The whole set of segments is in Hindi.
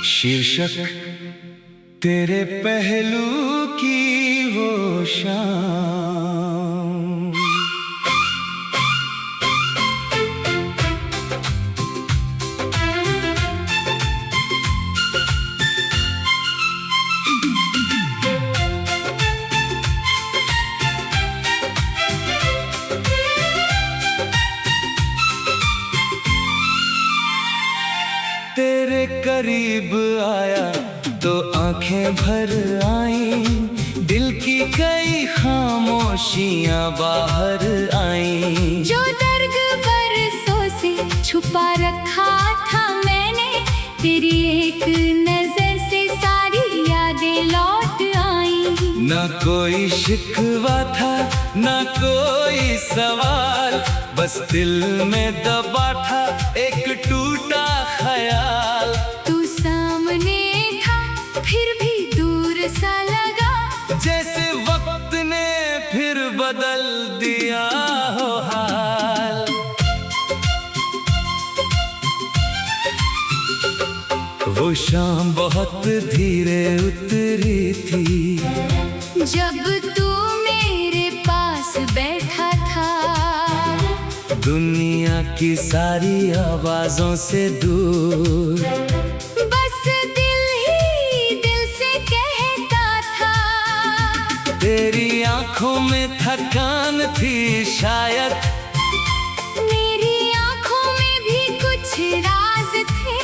शीर्षक तेरे पहलू की वो शाम। तेरे करीब आया तो आंखें भर आईं, दिल की कई खामोशियां बाहर आईं। जो दर्द बरसों से छुपा रखा था मैंने, तेरी एक नजर से सारी यादें लौट आईं। ना कोई शिकवा था ना कोई सवाल, बस दिल में दबा था एक टूटा ख्याल। तू सामने था फिर भी दूर सा लगा, जैसे वक्त ने फिर बदल दिया हो हाल। वो शाम बहुत धीरे उतरी थी, जब तू मेरे पास बैठा था। दुनिया की सारी आवाजों से दूर, बस दिल ही दिल से कहता था। तेरी आंखों में थकान थी शायद, मेरी आंखों में भी कुछ राज थे।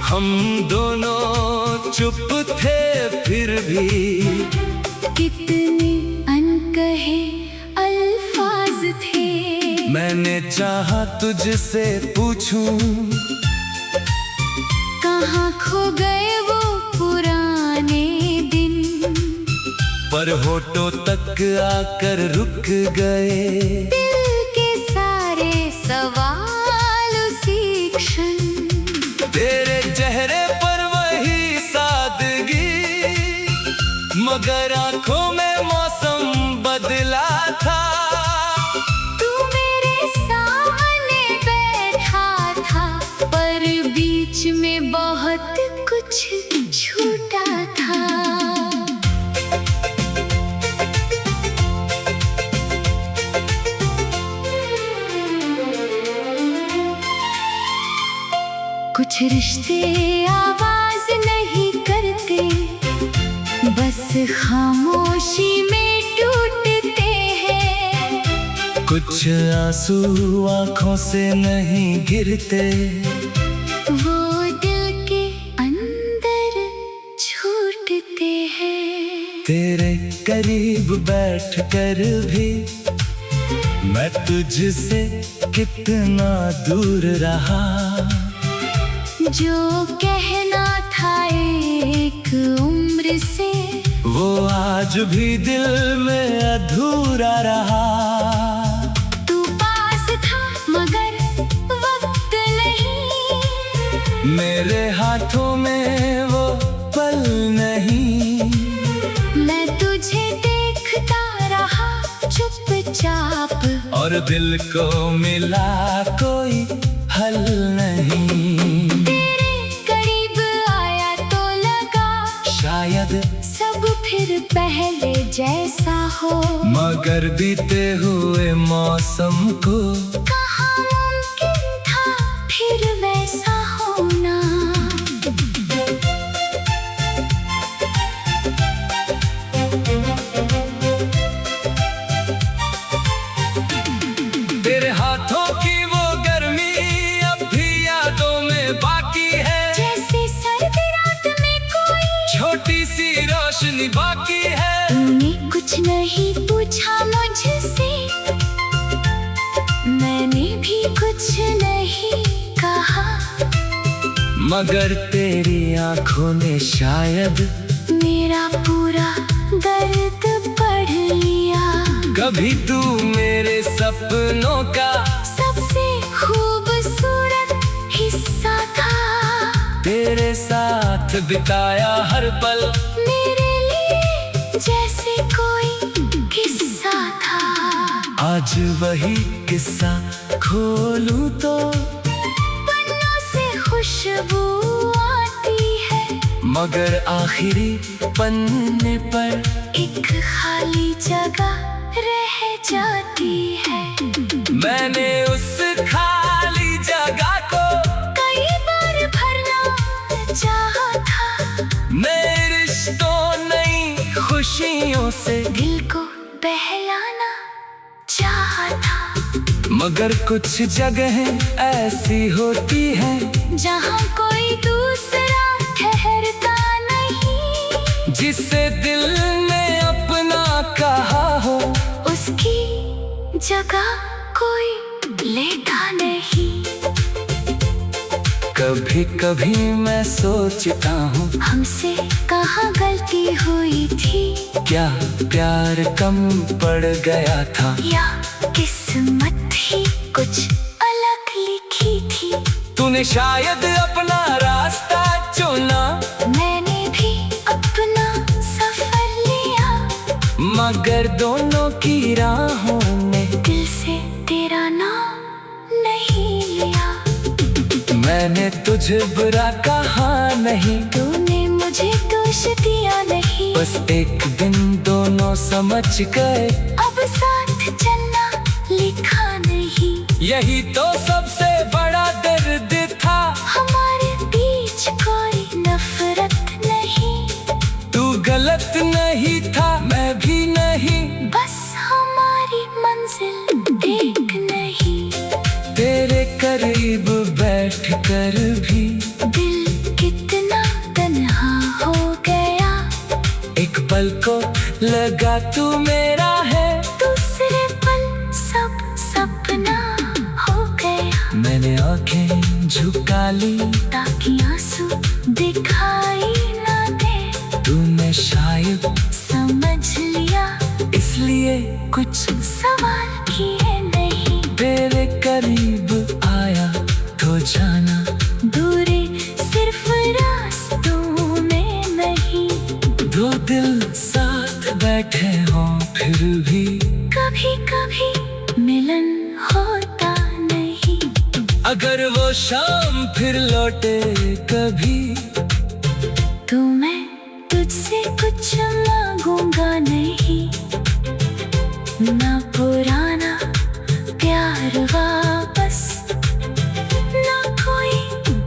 हम दोनों चुप थे फिर भी कितने अनकहे अल्फाज थे। मैंने चाहा तुझसे पूछूं, कहाँ खो गए वो पुराने दिन। पर होठों तक आकर रुक गए दिल के सारे सवाल उसी क्षण। तेरे चेहरे पर वही सादगी, मगर आंखों में मौसम बदला था। तू मेरे सामने बैठा था, पर बीच में बहुत कुछ छूटा था। कुछ रिश्ते आवाज नहीं करते, बस खामोशी में टूटते हैं। कुछ आंसू आंखों से नहीं गिरते, वो दिल के अंदर छूटते हैं। तेरे करीब बैठकर भी मैं तुझसे कितना दूर रहा। जो कहना था एक उम्र से, वो आज भी दिल में अधूरा रहा। तू पास था मगर वक्त नहीं, मेरे हाथों में वो पल नहीं। मैं तुझे देखता रहा चुपचाप, और दिल को मिला कोई हल नहीं। तेरे करीब आया तो लगा शायद सब फिर पहले जैसा हो, मगर बीते हुए मौसम को कहाँ मुमकिन था फिर वैसा होना। तेरे हाथों की वो गर्मी अब भी यादों में बाकी है, जैसे सर्दी रात में कोई छोटी सी रोशनी बाकी है। तूने कुछ नहीं पूछा मुझसे, मैंने भी कुछ नहीं कहा, मगर तेरी आंखों ने शायद मेरा पूरा दर्द पढ़ लिया। कभी तू मेरे सपनों का सबसे खूबसूरत हिस्सा था। तेरे साथ बिताया हर पल मेरे लिए जैसे कोई किस्सा था। आज वही किस्सा खोलूं तो पन्नों से खुशबू आती मगर आखिरी पन्ने पर एक खाली जगह रह जाती है। मैंने उस खाली जगह को कई बार भरना चाहा था, नए रिश्तों नई खुशियों से दिल को बहलाना चाहा था। मगर कुछ जगहें ऐसी होती हैं जहाँ कोई दूसरा ठहरता नहीं, जिसे दिल ने अपना कहा हो उसकी जगह कोई लेता नहीं। कभी कभी मैं सोचता हूँ, हमसे कहाँ गलती हुई थी, क्या प्यार कम पड़ गया था, या किस्मत ही कुछ अलग लिखी थी। तूने शायद अपना रास्ता चुना, मैंने भी अपना सफर लिया, मगर दोनों की राहों ने दिल से तेरा नाम नहीं लिया। मैंने तुझे बुरा कहा नहीं, तूने मुझे दोष दिया नहीं, बस एक दिन दोनों समझ गए अब साथ चलना लिखा नहीं। यही तो सबसे बड़ा दर्द था, हमारे बीच कोई नफरत नहीं, तू गलत नहीं था मैं भी नहीं, बस हमारी मंजिल एक नहीं। तेरे करीब बैठ कर भी दिल कितना तन्हा हो गया, एक पल को लगा तू मेरा है, दूसरे पल सब सपना हो गया। मैंने आंखें झुका ली ताकि आंसू दिखाई ना दे, तूने शायद समझ लिया इसलिए कुछ सवाल किए नहीं। तेरे करीब आया तो जाना, दूरी सिर्फ रास्तों में नहीं, दो दिल साथ बैठे हों फिर भी कभी कभी मिलन होता नहीं। अगर वो शाम फिर लौटे कभी, तो मैं तुझसे कुछ मांगूंगा नहीं, ना पुराना प्यार वापस, ना कोई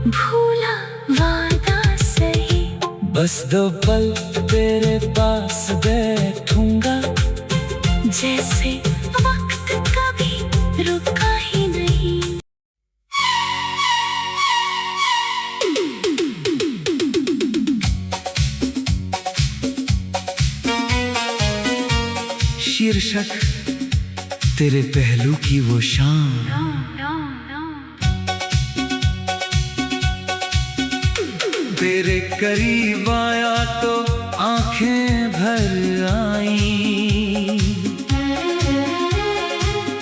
भूला वादा सही, बस दो पल तेरे पास बैठूंगा, जैसे वक्त कभी रुका ही नहीं। शीर्षक तेरे पहलू की वो शाम, तेरे करीब आया तो आंखें भर आई,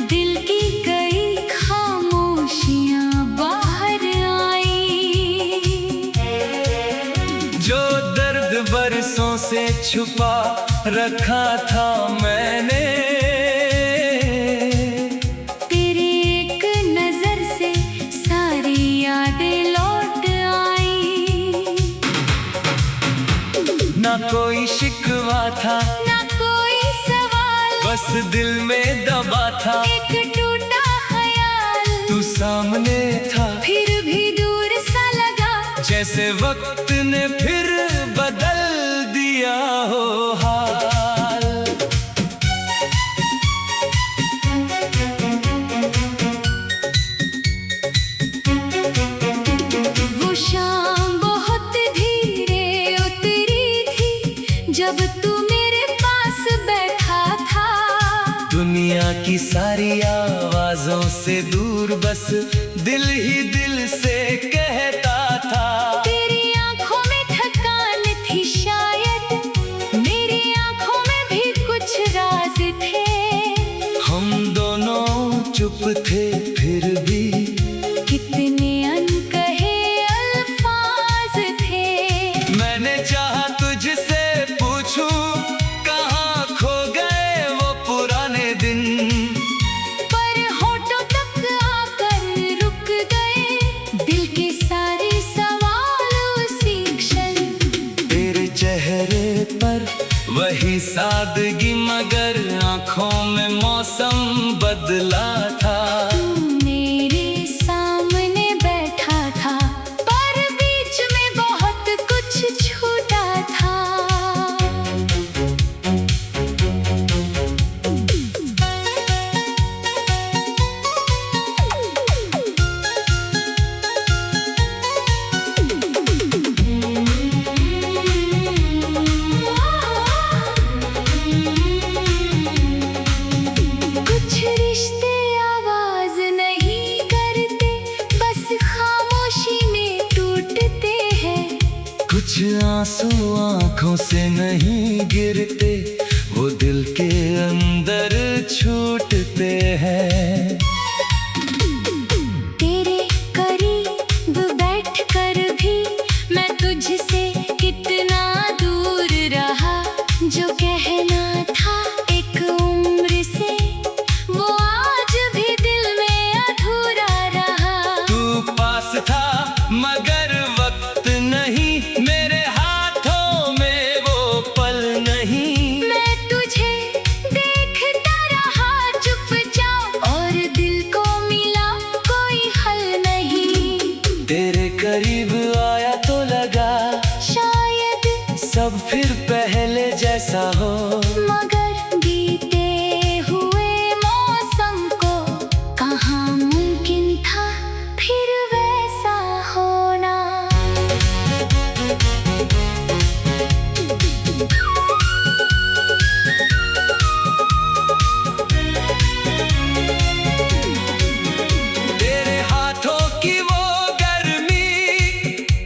दिल की कई खामोशियां बाहर आई, जो दर्द बरसों से छुपा रखा था मैंने, तेरी एक नजर से सारी यादें लौट आई, ना कोई शिकवा था ना कोई सवाल, बस दिल में दबा था, एक टूटा ख्याल, तू सामने था फिर भी दूर सा लगा, जैसे वक्त ने फिर बदल दिया हो हाल। वो शाम बहुत धीरे उतरी थी, जब तू मेरे पास बैठा था, दुनिया की सारी आवाजों से दूर बस दिल ही दिल से कहता था, तेरी आंखों में थकान थी शायद, मेरी आंखों में भी कुछ राज थे, हम दोनों चुप थे फिर भी कितने अनकहे अल्फाज थे। मैंने चाहा तुझसे पूछूं कहाँ खो गए वो पुराने दिन, पर होठों तक आकर रुक गए, दिल के सारे सवाल बड़ी सादगी मगर आंखों में मौसम बदला था। तू मेरे सामने बैठा था पर बीच में बहुत कुछ छूटा था। कुछ रिश्ते आवाज नहीं करते, बस खामोशी में टूटते हैं। कुछ आंसू आंखों से नहीं गिरते, वो दिल के अंदर छूटते हैं। तेरे करीब बैठकर भी मैं तुझसे कितना दूर रहा। जो कहना था एक उम्र से, वो आज भी दिल में अधूरा रहा। तू पास था मगर वक्त नहीं, मेरे हाथों में वो पल नहीं। मैं तुझे देखता रहा चुपचाप, और दिल को मिला कोई हल नहीं। तेरे करीब आया तो लगा शायद सब फिर पहले जैसा हो। मगर बीते हुए मौसम को कहाँ मुमकिन था फिर वैसा होना। तेरे हाथों की वो गर्मी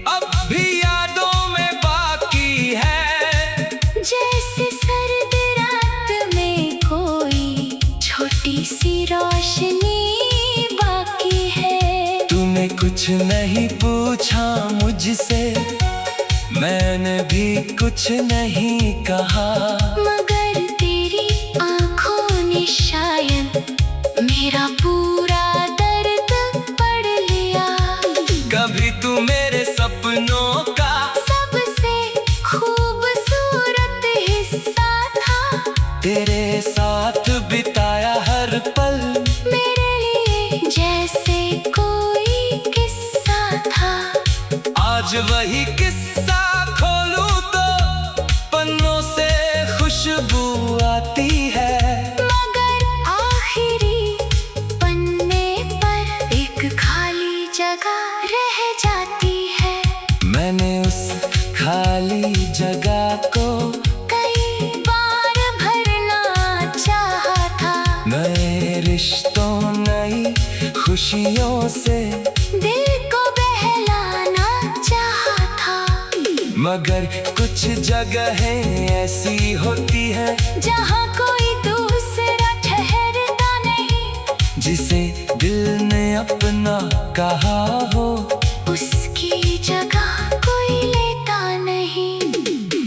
अब भी यादों में बाकी है। जैसे सर्द रात में कोई छोटी सी रोशनी बाकी है। तूने कुछ नहीं पूछा मुझसे, मैंने भी कुछ नहीं कहा। मगर तेरी आंखों ने शायद मेरा पूरा दर्द पढ़ लिया। कभी तू मेरे सपनों का सबसे खूबसूरत हिस्सा था। तेरे साथ बिताया हर पल मेरे लिए जैसे कोई किस्सा था। आज वही किस्सा खोलूं तो पन्नों से खुशबू आती है। मगर आखिरी पन्ने पर एक खाली जगह रह जाती है। मैंने उस खाली जगह को कई बार भरना चाहा था। नए रिश्तों नई खुशियों से दिल को बहलाना चाहा था। मगर कुछ जगहें ऐसी होती है जहाँ कोई दूसरा ठहरता नहीं। जिसे दिल ने अपना कहा हो, उसकी जगह कोई लेता नहीं।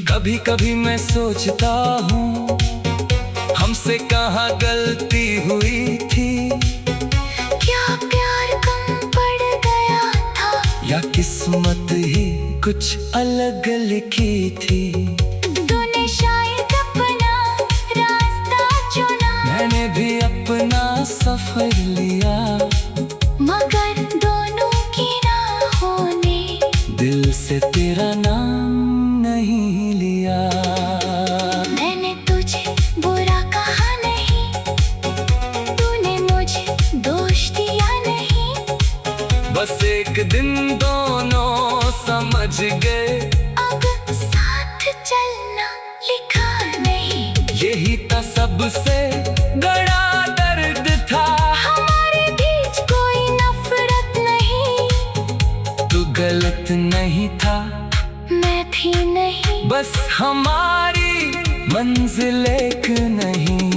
कभी कभी मैं सोचता हूँ हमसे कहाँ गलती हुई थी। क्या प्यार कम पड़ गया था, या किस्मत ही कुछ अलग लिखी थी। तूने शायद अपना रास्ता चुना, मैंने भी अपना सफर लिया। मगर दोनों की राहों ने दिल से तेरा नाम नहीं लिया। मैंने तुझे बुरा कहा नहीं, तूने मुझे दोष दिया नहीं। बस एक दिन दोनों समझ गए, अब साथ चलना लिखा नहीं। यही था सबसे बड़ा दर्द था। हमारे बीच कोई नफरत नहीं, तू गलत नहीं था, मैं थी नहीं। बस हमारी मंजिल एक नहीं।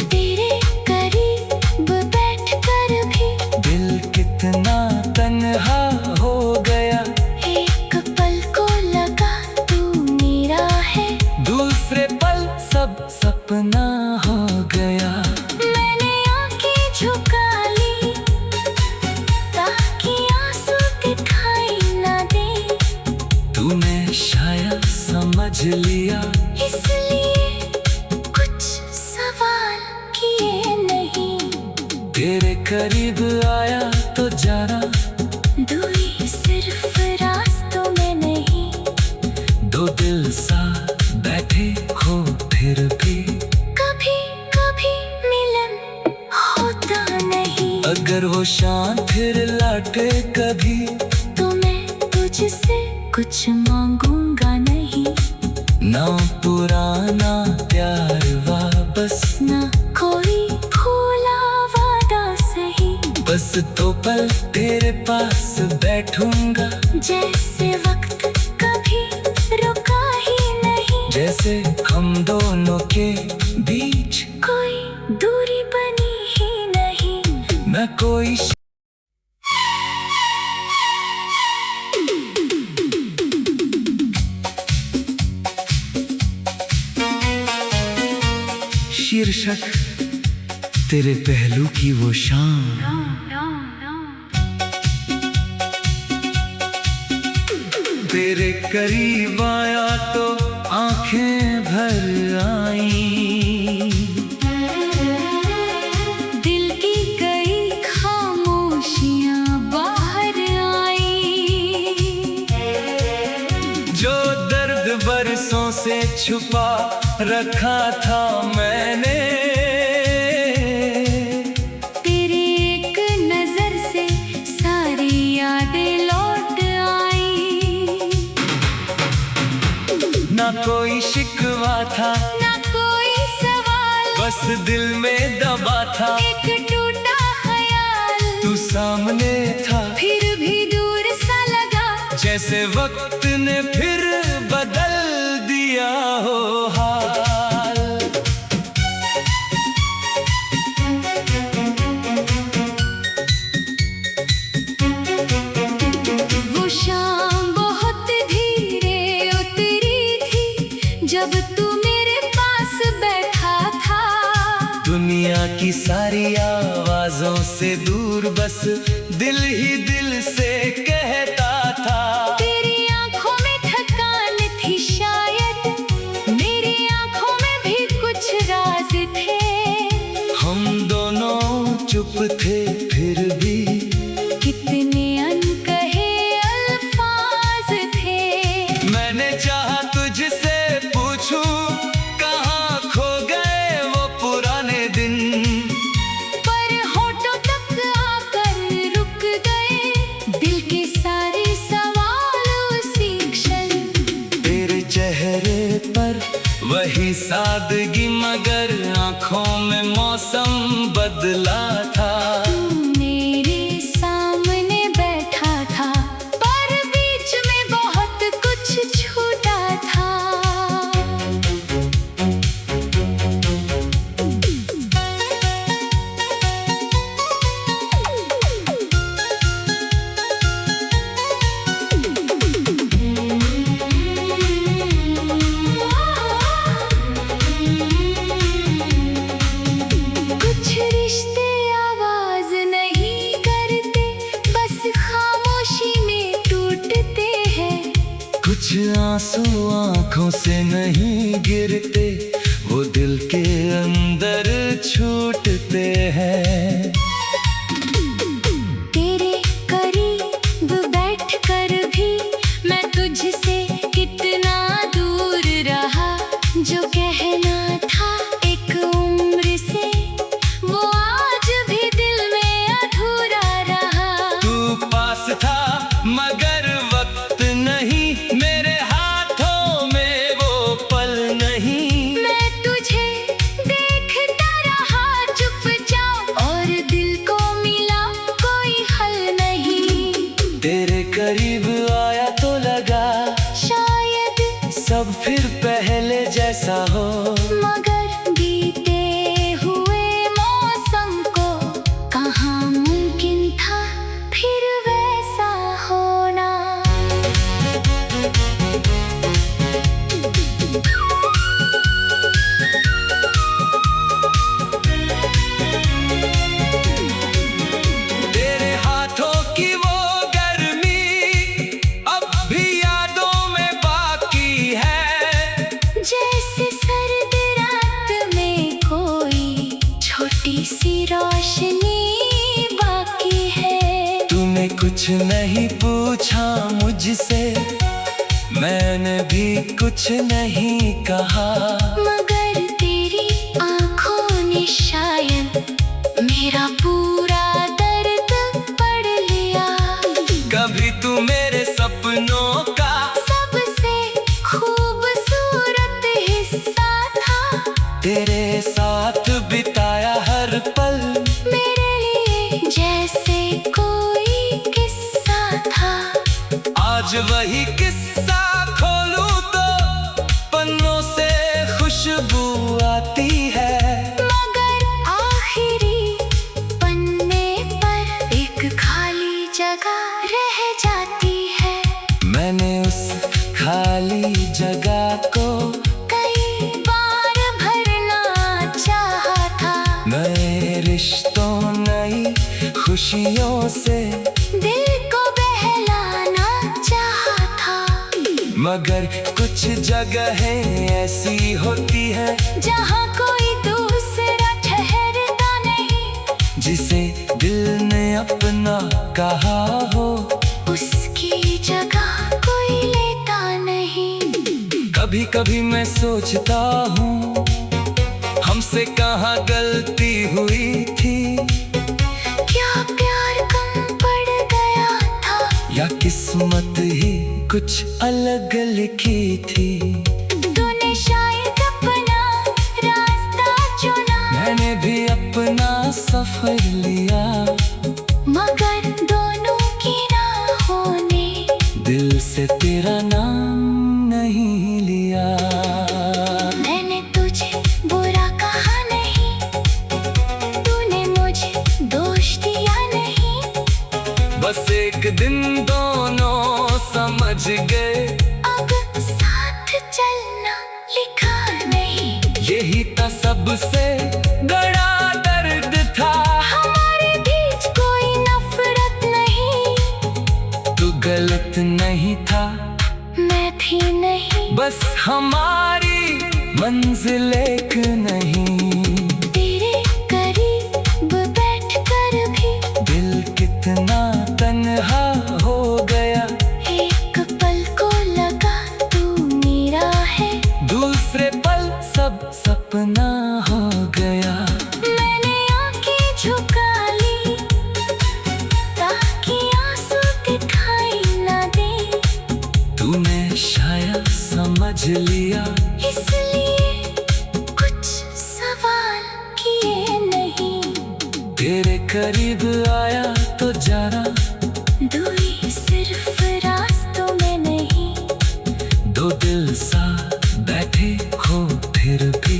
तेरे करीब बैठकर भी दिल कितना तन्हा हो गया। एक पल को लगा तू मेरा है, दूसरे पल सब सपना हो गया। मैंने आंखें झुका ली ताकि आंसू दिखाई ना दे। तूने शायद समझ लिया, इसलिए शाम फिर लौटे कभी, तो मैं तुझसे कुछ मांगूंगा नहीं। ना पुराना प्यार वापस, ना कोई भूला वादा सही। बस तो पल तेरे पास बैठूंगा, जैसे वक्त कभी रुका ही नहीं। जैसे हम दोनों के बीच कोई दूरी बनी ही नहीं। न कोई शीर्षक तेरे पहलू की वो शाम। तेरे करीब आया तो आंखें भर आई, दिल की कई खामोशियां बाहर आई। जो दर्द बरसों से छुपा रखा था मैंने, तेरी एक नजर से सारी यादें लौट आई। ना कोई शिकवा था, ना कोई सवाल, बस दिल में दबा था। एक टूटा ख्याल, तू सामने था, फिर भी दूर सा लगा। जैसे वक्त ने फिर बदल दिया हो हाल। वो शाम बहुत धीरे उतरी थी, जब तू मेरे पास बैठा था। दुनिया की सारी आवाजों से दूर, बस दिल ही दिल से कहता था। तेरी आंखों में थकान थी शायद, मेरी आंखों में भी कुछ राज थे। हम दोनों चुप थे फिर भी, कितने अनकहे अल्फाज थे। मैंने चाहा तुझसे पूछूं, कहाँ खो गए वो पुराने दिन। पर होठों तक आकर रुक गए, दिल के सारे सवाल उसी क्षण। तेरे चेहरे पर वही सादगी, मगर आंखों में मौसम बदला था। तू मेरे सामने बैठा था, पर बीच में बहुत कुछ छूटा था। कुछ रिश्ते आवाज नहीं करते, बस खामोशी में टूटते हैं। कुछ आंसू आंखों से नहीं गिरते, वो दिल के अंदर छूटते हैं। तेरे करीब बैठकर भी मैं तुझसे कितना दूर रहा। जो कहना था एक उम्र से, वो आज भी दिल में अधूरा रहा। तू पास था मगर वक्त नहीं, मेरे हाथों में वो पल नहीं। मैं तुझे देखता रहा चुपचाप, और दिल को मिला कोई हल नहीं। तेरे करीब आया तो लगा शायद सब फिर पहले जैसा हो, मगर बीते हुए मौसम को कहाँ मुमकिन था फिर वैसा होना। तेरे हाथों की वो गर्मी अब भी यादों में बाकी है। जैसे सर्द रात में कोई छोटी सी रोशनी बाकी है। तूने कुछ नहीं पूछा मुझसे, मैंने भी कुछ नहीं कहा। मगर तेरी आंखों ने शायद मेरा पूरा दर्द आज वही किस्सा खोलूं तो पन्नों से खुशबू आती है, मगर आखिरी पन्ने पर एक खाली जगह रह जाती है। मैंने उस खाली जगह को कई बार भरना चाहा था, नए रिश्तों नई खुशियों से दिल को बहलाना चाहा था। मगर कुछ जगहें ऐसी होती है जहाँ कोई दूसरा ठहरता नहीं, जिसे दिल ने अपना कहा हो उसकी जगह कोई लेता नहीं। कभी कभी मैं सोचता हूँ हमसे कहाँ गलती हुई थी, क्या प्यार कम पड़ गया था, या किस्मत ही कुछ अलग लिखी थी। तूने शायद अपना रास्ता चुना, मैंने भी अपना सफर लिया, मगर दोनों की राहों ने दिल से तेरा नाम नहीं लिया। मैंने तुझे बुरा कहा नहीं, तूने मुझे दोष दिया नहीं, बस एक दिन दोनों समझ गए अब साथ चलना लिखा नहीं। यही था सबसे बड़ा दर्द था, हमारे बीच कोई नफरत नहीं, तू गलत नहीं था, मैं थी नहीं, बस हमारी मंजिल एक नहीं। तेरे करीब बैठकर भी दिल कितना तन्हा हो गया, एक पल को लगा तू मेरा है, दूसरे पल सब सपना हो गया। मैंने आंखें झुका ली ताकि आंसू दिखाई ना दे, तूने शायद समझ लिया, इसलिए कुछ सवाल किए नहीं। तेरे करीब आया तो जरा, दूरी सिर्फ रास्तों में नहीं, दो दिल साथ बैठे हो फिर भी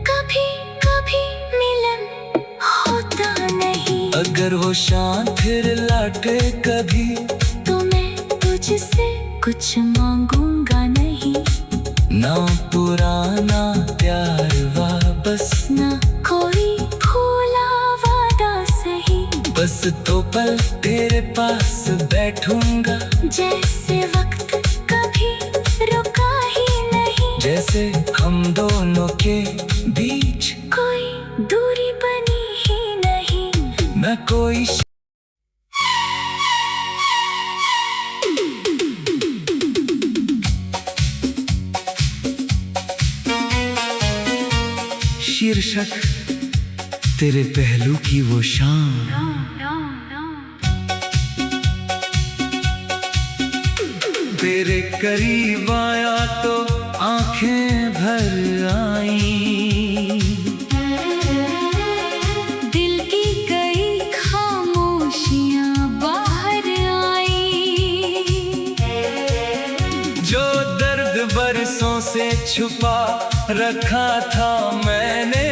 कभी कभी मिलन होता नहीं। अगर वो शाम फिर लौटे कभी, तो मैं तुझसे कुछ मांगूंगा नहीं, ना पुराना प्यार वापस, ना कोई भूला वादा सही, बस दो पल तेरे पास बैठूंगा, जैसे वक्त कभी रुका ही नहीं, जैसे हम दोनों के बीच कोई दूरी बनी ही नहीं। न कोई शीर्षक तेरे पहलू की वो शाम। तेरे करीब आया तो आंखें भर आई, दिल की कई खामोशियां बाहर आई, जो दर्द बरसों से छुपा रखा था मैंने,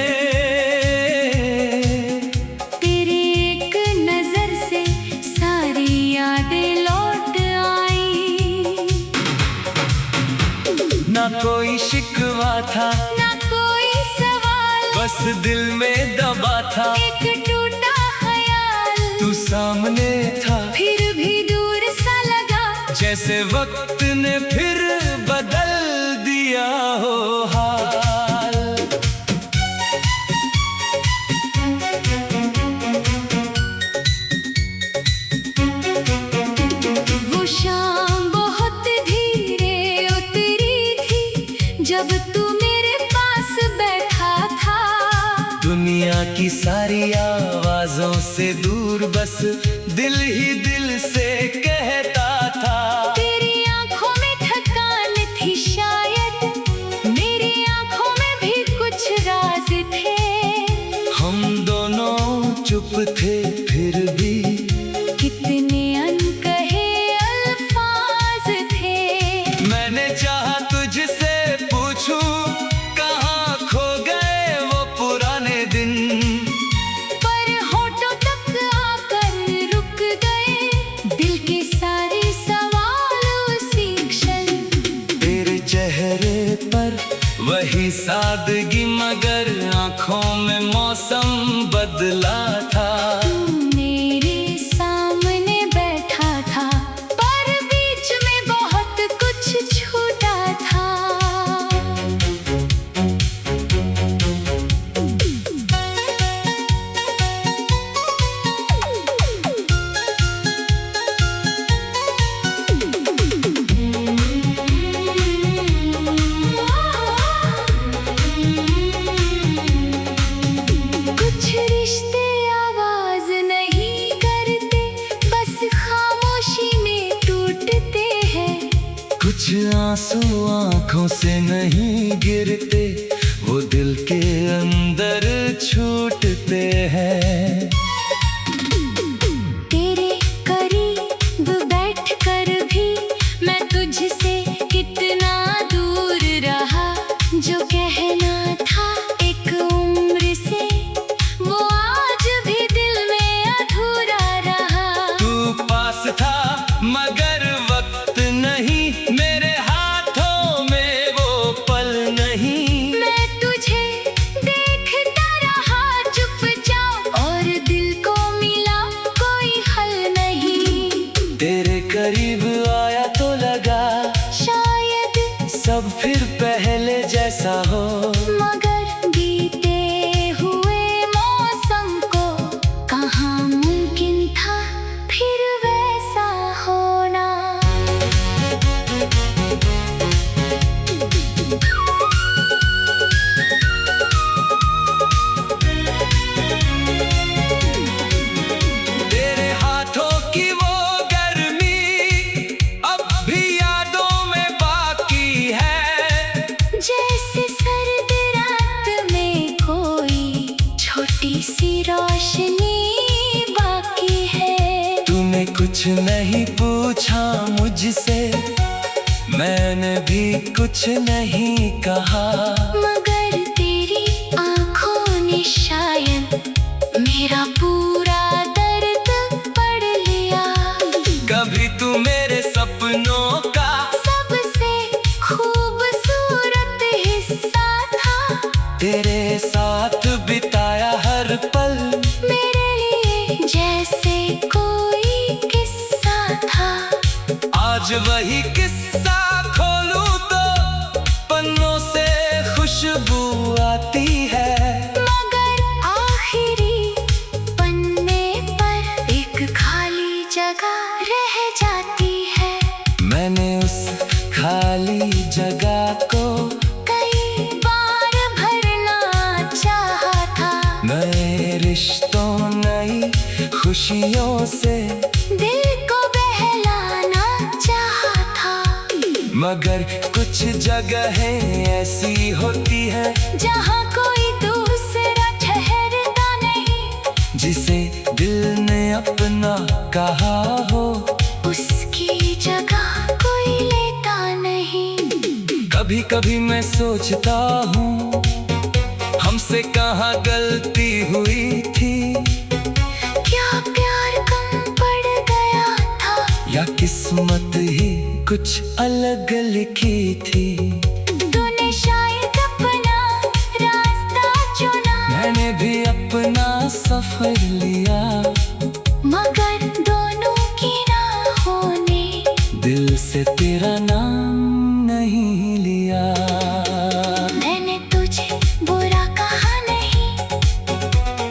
तेरी एक नजर से सारी यादें लौट आई, ना कोई शिकवा था, ना कोई सवाल, बस दिल में दबा था, एक टूटा ख्याल, तू सामने था, फिर भी दूर सा लगा, जैसे वक्त ने फिर बदल दिया हो हाल। वो शाम बहुत धीरे उतरी थी, जब तू मेरे पास बैठा था, दुनिया की सारी आवाजों से दूर बस दिल ही दिल से कहता था, तेरी आंखों में थकान थी शायद, मेरी आंखों में भी कुछ राज थे, हम दोनों चुप थे फिर भी कितने अनकहे अल्फाज वही सादगी मगर आंखों में मौसम बदला था। तू मेरे सामने बैठा था पर बीच में बहुत कुछ छूटा था। कुछ रिश्ते आवाज नहीं करते, बस खामोशी में टूटते हैं। कुछ आंसू आंखों से नहीं गिरते, वो दिल के अंदर छूटते हैं। तेरे करीब बैठकर भी मैं तुझसे कितना दूर रहा। जो कहना था एक उम्र से, वो आज भी दिल में अधूरा रहा। तू पास था मगर वक्त नहीं, मेरे हाथों में वो पल नहीं। मैं तुझे देखता रहा चुपचाप, और दिल को मिला कोई हल नहीं। तेरे करीब आया तो लगा शायद सब फिर पहले जैसा हो। मगर बीते हुए मौसम को कहाँ मुमकिन था फिर वैसा होना। तेरे हाथों की वो गर्मी अब भी यादों में बाकी है। जैसे सर्द रात में कोई छोटी सी रोशनी बाकी है। तूने कुछ नहीं पूछा मुझसे, मैंने भी कुछ नहीं कहा। मगर तेरी आंखों ने शायद मेरा पूरा दर्द पढ़ लिया। कभी तू मेरे सपनों का सबसे खूबसूरत हिस्सा था। तेरे साथ बिताया हर पल मेरे लिए जैसे कोई किस्सा था। आज वही किस्सा खोलूं तो पन्नों से खुशबू आती है। मगर आखिरी पन्ने पर एक खाली जगह रह जाती है। मैंने उस खाली जगह को कई बार भरना चाहा था। नए रिश्तों नई खुशियों से दिल को बहलाना चाहा था। मगर कुछ जगहें ऐसी होती है जहाँ कोई दूसरा ठहरता नहीं। जिसे दिल ने अपना कहा हो, उसकी जगह कोई लेता नहीं। कभी कभी मैं सोचता हूँ हमसे कहाँ गलती हुई थी। क्या प्यार कम पड़ गया था, या किस्मत ही कुछ अलग लिखी थी। तूने शायद अपना रास्ता चुना, मैंने भी अपना सफर लिया। मगर दोनों की राहों ने दिल से तेरा नाम नहीं लिया। मैंने तुझे बुरा कहा नहीं,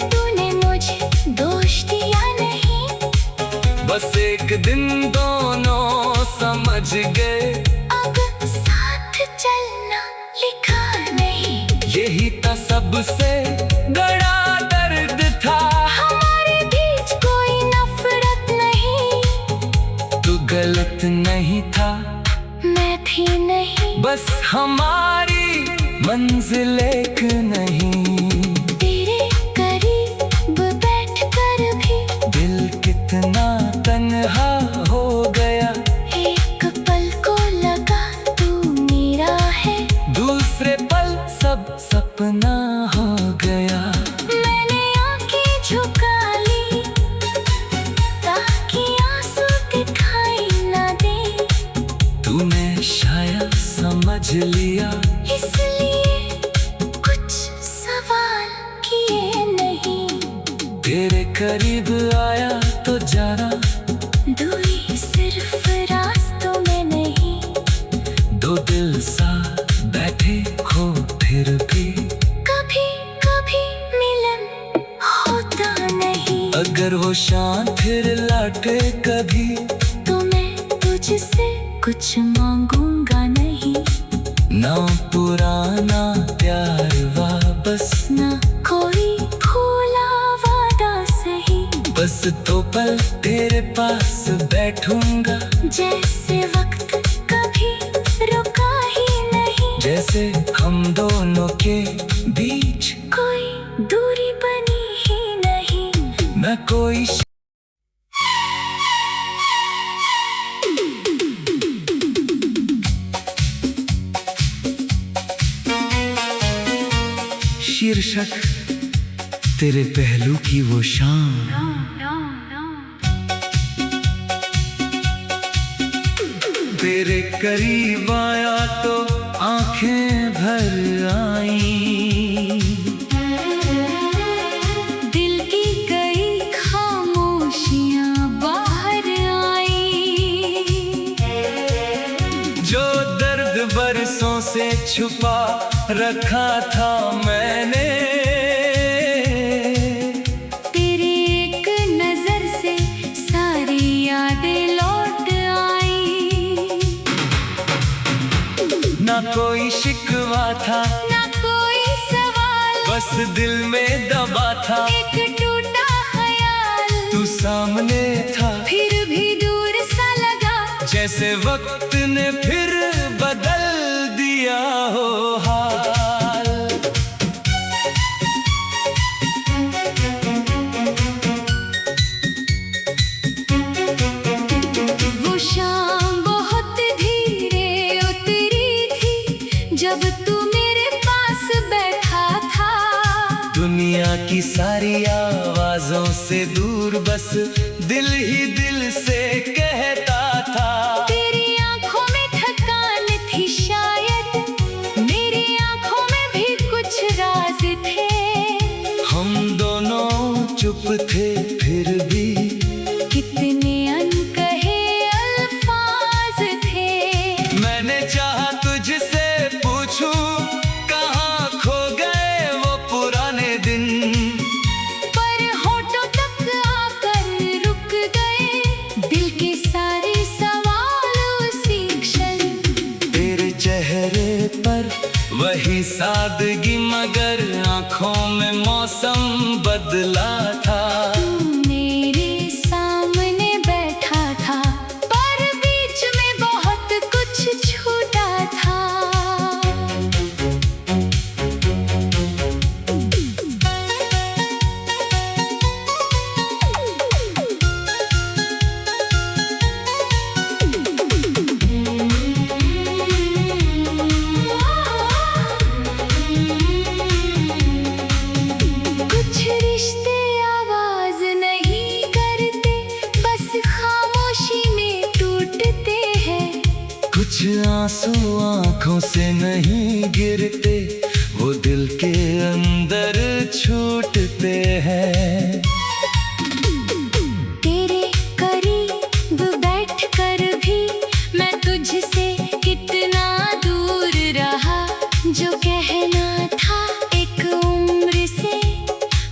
तूने मुझे दोष दिया नहीं। बस एक दिन दोनों समझ गए, अब साथ चलना लिखा नहीं। यही था सबसे बड़ा दर्द था। हमारे बीच कोई नफरत नहीं, तू गलत नहीं था, मैं थी नहीं। बस हमारी मंजिल एक नहीं। तेरे करीब बैठकर भी दिल कितना तन्हा हो गया। एक पल को लगा तू मेरा है, दूसरे पल सब सपना हो गया। मैंने आंखें झुका ली ताकि आंसू दिखाई ना दे। तूने शायद समझ लिया, इसलिए वो शाम फिर लौटे कभी, तो मैं तुझसे कुछ मांगूंगा नहीं। ना पुराना प्यार वापस, ना कोई भूला वादा सही। बस दो पल तेरे पास बैठूंगा, जैसे वक्त कभी रुका ही नहीं। जैसे हम दोनों के बीच कोई दूरी बनी ही नहीं। मैं कोई शीर्षक तेरे पहलू की वो शाम। तेरे करीब आया तो आंखें भर आई, दिल की कई खामोशियां बाहर आई। जो दर्द बरसों से छुपा रखा था मैंने, तेरी एक नजर से सारी यादें लौट आई। ना कोई शिकवा था, ना कोई सवाल, बस दिल में दबा था। एक टूटा ख्याल, तू सामने था, फिर भी दूर सा लगा। जैसे वक्त ने फिर बदल दिया हो हाल। वो शाम बहुत धीरे उतरी थी, जब तू मेरे पास बैठा था। दुनिया की सारी आवाजों से दूर, बस दिल ही दिल से कहता था। तेरी आंखों में थकान थी शायद, मेरी आंखों में भी कुछ राज थे। हम दोनों चुप थे फिर भी, कितने अनकहे अल्फाज थे। मैंने चाहा तुझसे पूछूं, कहाँ खो गए वो पुराने दिन। पर होठों तक आकर रुक गए, दिल के सारे सवाल उसी क्षण। तेरे चेहरे पर वही सादगी, मगर आंखों में मौसम बदला था। तू मेरे सामने बैठा था, पर बीच में बहुत कुछ छूटा था। कुछ रिश्ते आवाज नहीं करते, बस खामोशी में टूटते हैं। कुछ आंसू आंखों से नहीं गिरते, वो दिल के अंदर छूटते हैं। तेरे करीब बैठकर भी मैं तुझसे कितना दूर रहा। जो कहना था एक उम्र से,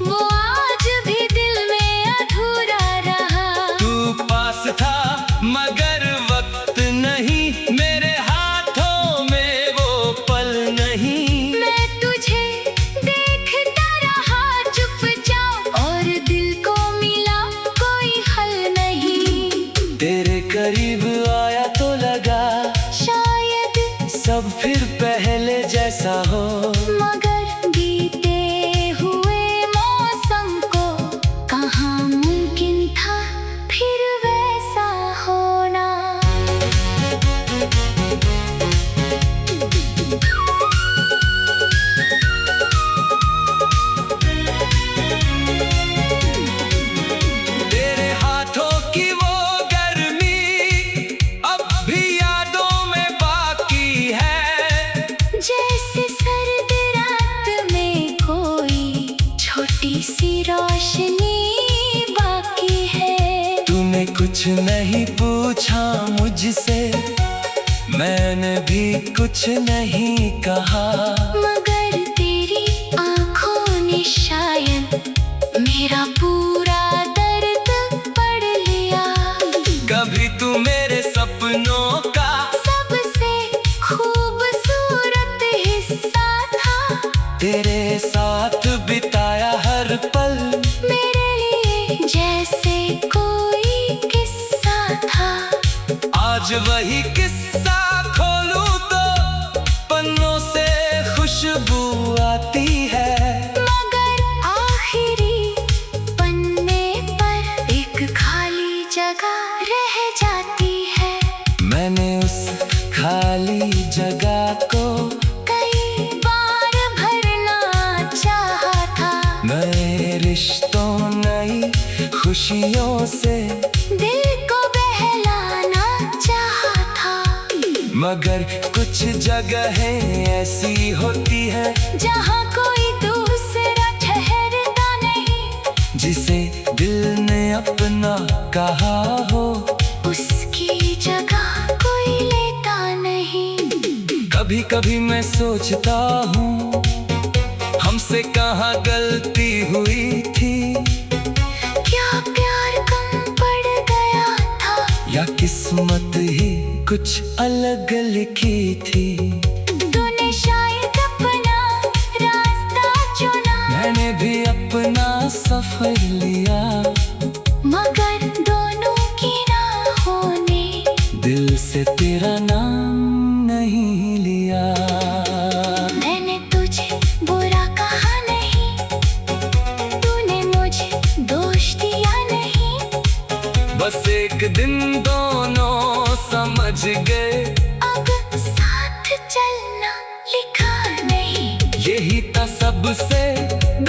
वो आज भी दिल में अधूरा रहा। तू पास था मगर वक्त नहीं, मेरे हाथों में वो पल नहीं। मैं तुझे देखता रहा चुपचाप, और दिल को मिला कोई हल नहीं। तेरे करीब आया तो लगा शायद सब फिर पहले जैसा हो, मगर बीते हुए मौसम को कहाँ मुमकिन था फिर वैसा होना। तेरे हाथों की वो गर्मी अब भी यादों में बाकी है। जैसे सर्द रात में कोई छोटी सी रोशनी बाकी है। तूने कुछ नहीं पूछा मुझसे, मैंने भी कुछ नहीं कहा। मगर तेरी आंखों ने शायद मेरा पूरा दर्द आज वही किस्सा खोलूं तो पन्नों से खुशबू आती है, मगर आखिरी पन्ने पर एक खाली जगह रह जाती है। मैंने उस खाली जगह को कई बार भरना चाहा था, नए रिश्तों नई खुशियों से दिल को बहलाना चाहा था। मगर कुछ जगहें ऐसी होती है जहाँ कोई दूसरा ठहरता नहीं, जिसे दिल ने अपना कहा हो उसकी जगह कोई लेता नहीं। कभी कभी मैं सोचता हूँ हमसे कहाँ गलती हुई थी, क्या प्यार कम पड़ गया था, या किस्मत ही कुछ अलग लिखी थी। तूने शायद अपना रास्ता चुना, मैंने भी अपना सफर लिया, मगर दोनों की राहों ने दिल से तेरा नाम नहीं लिया। मैंने तुझे बुरा कहा नहीं, तूने मुझे दोष दिया नहीं, बस एक दिन दोनों समझ गए अब साथ चलना लिखा नहीं। यही था सबसे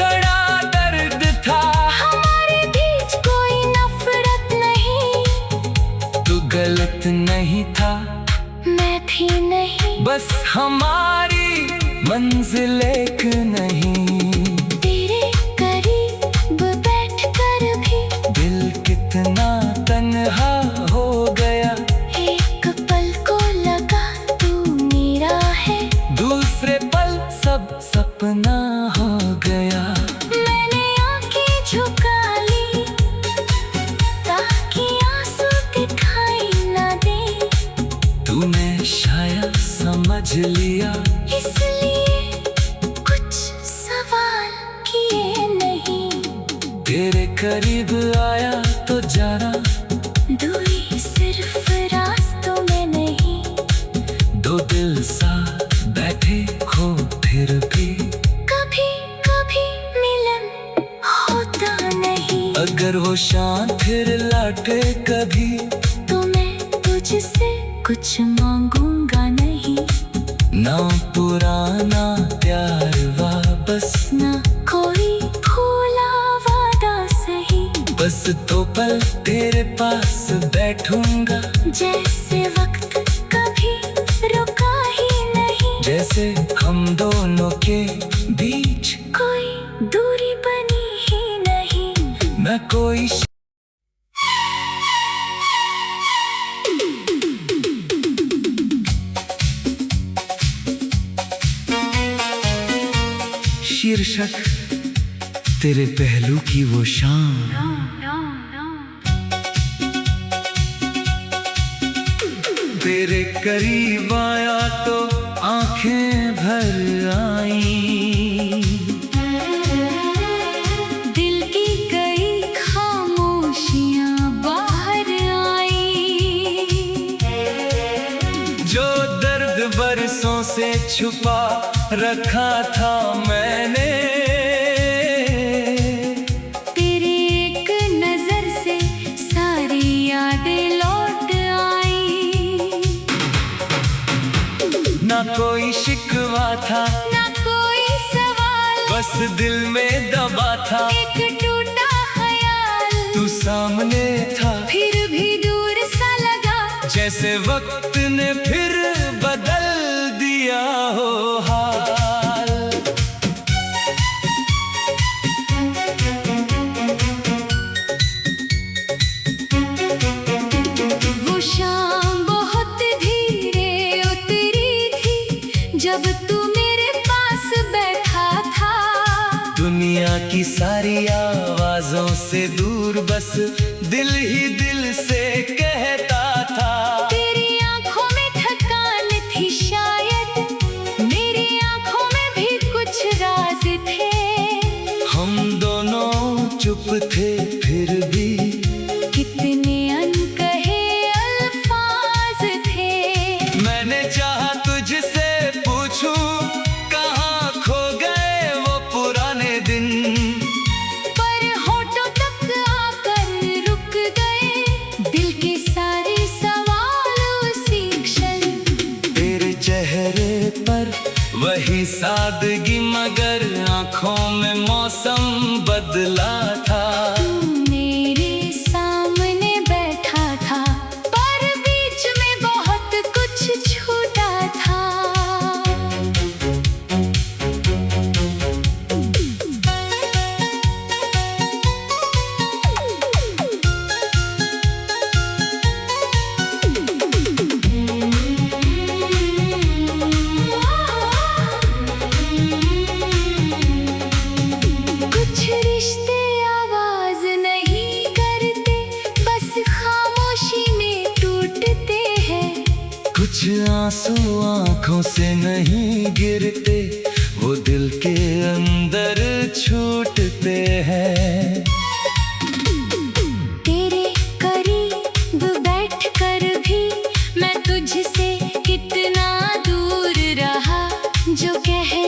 बड़ा दर्द था, हमारे बीच कोई नफरत नहीं, तू गलत नहीं था, मैं थी नहीं, बस हमारी मंजिल एक नहीं। तेरे करीब बैठकर भी दिल कितना तन्हा हो गया, एक पल को लगा तू मेरा है, दूसरे पल सब सपना हो गया। मैंने आंखें झुका ली ताकि आंसू दिखाई ना दे, तूने शायद समझ लिया, इसलिए कुछ सवाल किए नहीं। तेरे करीब आया तो जरा, दूरी सिर्फ रास्तों में नहीं, दो दिल साथ बैठे हो फिर भी कभी कभी मिलन होता नहीं। अगर वो शाम फिर लौटे कभी, तो मैं तुझसे कुछ मांगूंगा नहीं, ना पुराना प्यार वापस, ना कोई भूला वादा सही, बस तो पल तेरे पास बैठूंगा, जैसे वक्त कभी रुका ही नहीं, जैसे हम दोनों के बीच कोई दूरी बनी ही नहीं। न कोई शीर्षक तेरे पहलू की वो शाम। तेरे करीब आया तो आंखें भर आई, दिल की कई खामोशियां बाहर आई, जो दर्द बरसों से छुपा रखा था मैंने, तेरी एक नजर से सारी यादें लौट आई, ना कोई शिकवा था, ना कोई सवाल, बस दिल में दबा था, एक टूटा ख्याल, तू सामने था, फिर भी दूर सा लगा, जैसे वक्त ने फिर बदल दिया हो हाल। वो शाम बहुत धीरे उतरी थी, जब तू मेरे पास बैठा था, दुनिया की सारी आवाजों से दूर बस दिल ही दिल से कहता था, तेरी आंखों में थकान थी शायद, मेरी आंखों में भी कुछ राज थे, हम दोनों चुप थे फिर भी कितने अनकहे अल्फाज वही सादगी मगर आंखों में मौसम बदला था। मेरे सामने बैठा था पर बीच में बहुत कुछ छूटा था। कुछ रिश्ते आवाज नहीं करते, बस खामोशी में टूटते हैं। कुछ आंसू आंखों से नहीं गिरते, वो दिल के अंदर छूटते हैं। तेरे करीब बैठकर भी मैं तुझसे कितना दूर रहा, जो कह